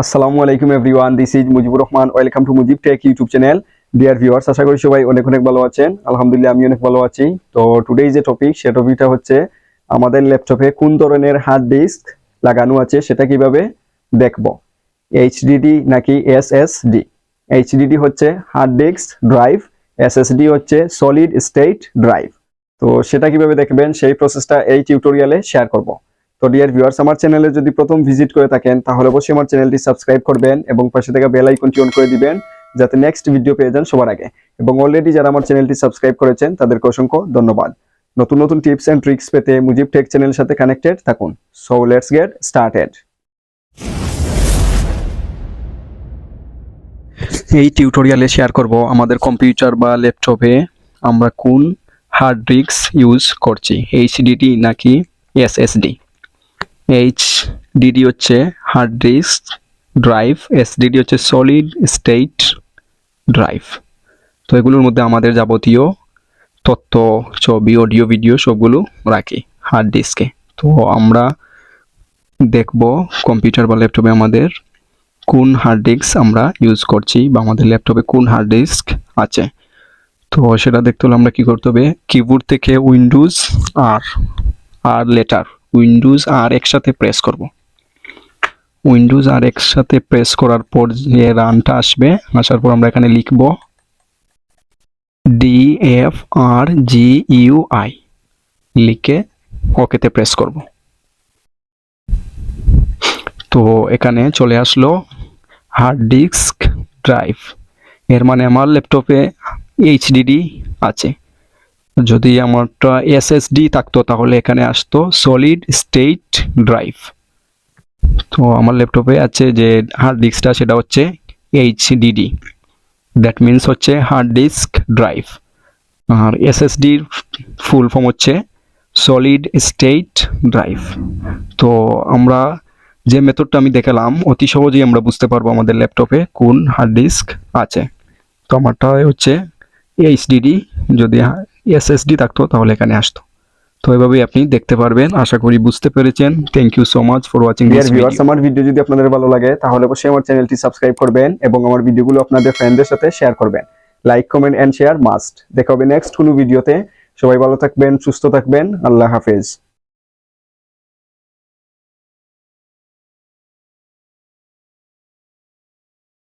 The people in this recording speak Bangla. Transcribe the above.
আসসালামু আলাইকুম everyone, this is Mujibur Rahman. Welcome to Mujib tech YouTube channel. Dear viewers, আশা করি সবাই অনেক অনেক ভালো আছেন। আলহামদুলিল্লাহ আমি অনেক ভালো আছি। তো টুডে যে টপিক, সে টপিকটা হচ্ছে আমাদের ল্যাপটপে কোন ধরনের হার্ড ডিস্ক লাগানো আছে সেটা কিভাবে দেখব। এইচডিডি নাকি এসএসডি? এইচডিডি হচ্ছে হার্ড ডিস্ক ড্রাইভ, এসএসডি হচ্ছে সলিড স্টেট ড্রাইভ। তো সেটা কিভাবে দেখবেন সেই প্রসেসটা এই টিউটোরিয়ালে শেয়ার করব। তো ডিয়ার ভিউয়ার্স, আমার চ্যানেলে যদি প্রথম ভিজিট করে থাকেন তাহলে অবশ্যই আমার চ্যানেলটি সাবস্ক্রাইব করবেন এবং পাশে থাকা বেল আইকনটি অন করে দিবেন যাতে নেক্সট ভিডিও পেয়ে যান সবার আগে। এবং অলরেডি যারা আমার চ্যানেলটি সাবস্ক্রাইব করেছেন তাদেরকে অসংখ্য ধন্যবাদ। নতুন নতুন টিপস এন্ড ট্রিক্স পেতে মুজিব টেক চ্যানেলের সাথে কানেক্টেড থাকুন। So let's get started. এই টিউটোরিয়ালে শেয়ার করব আমাদের কম্পিউটার বা ল্যাপটপে আমরা কোন হার্ড ডিস্ক ইউজ করছি, এইচডিডি নাকি এসএসডি। এইচডিডি হচ্ছে হার্ড ডিস্ক ড্রাইভ, এসডিডি হচ্ছে সলিড স্টেট ড্রাইভ। তো এগুলোর মধ্যে আমাদের যাবতীয় তথ্য, ছবি, অডিও, ভিডিও সবগুলো রাখি হার্ড ডিস্কে। তো আমরা দেখব কম্পিউটার বা ল্যাপটপে আমাদের কোন হার্ড ডিস্ক আমরা ইউজ করছি বা আমাদের ল্যাপটপে কোন হার্ড ডিস্ক আছে। তো সেটা দেখতে হলে আমরা কি করতে হবে, কিবোর্ড থেকে উইন্ডোজ আর লেটার উইন্ডোজ আর একসাথে প্রেস করব। উইন্ডোজ আর একসাথে প্রেস করার পর যে রানটা আসবে, আসার পর আমরা এখানে লিখব DFRGUI, লিখে ওকেতে প্রেস করব। তো এখানে চলে আসলো হার্ড ডিস্ক ড্রাইভ, এর মানে আমার ল্যাপটপে এইচডিডি আছে। যদি আমারটা এসএসডি থাকতো তাহলে এখানে আসতো সলিড স্টেট ড্রাইভ। তো আমার ল্যাপটপে আছে যে হার্ড ডিস্কটা সেটা হচ্ছে এইচডিডি, দ্যাট মিনস হচ্ছে হার্ড ডিস্ক ড্রাইভ। আর এসএসডির ফুল ফর্ম হচ্ছে সলিড স্টেট ড্রাইভ। তো আমরা যে মেথডটা আমি দেখালাম অতি সহজেই আমরা বুঝতে পারবো আমাদের ল্যাপটপে কোন হার্ড ডিস্ক আছে। তো আমারটা হচ্ছে এইচডিডি, যদি এসএসডি থাকতো তাহলে এখানে আসতো। তো এভাবেই আপনি দেখতে পারবেন। আশা করি বুঝতে পেরেছেন। Thank you so much for watching this video. আমার ভিডিও যদি আপনাদের ভালো লাগে তাহলে অবশ্যই আমার চ্যানেলটি সাবস্ক্রাইব করবেন এবং আমার ভিডিওগুলো আপনাদের ফ্রেন্ডদের সাথে শেয়ার করবেন। Like, comment and share must. দেখা হবে নেক্সট কোনো ভিডিওতে। সবাই ভালো থাকবেন, সুস্থ থাকবেন। আল্লাহ হাফেজ।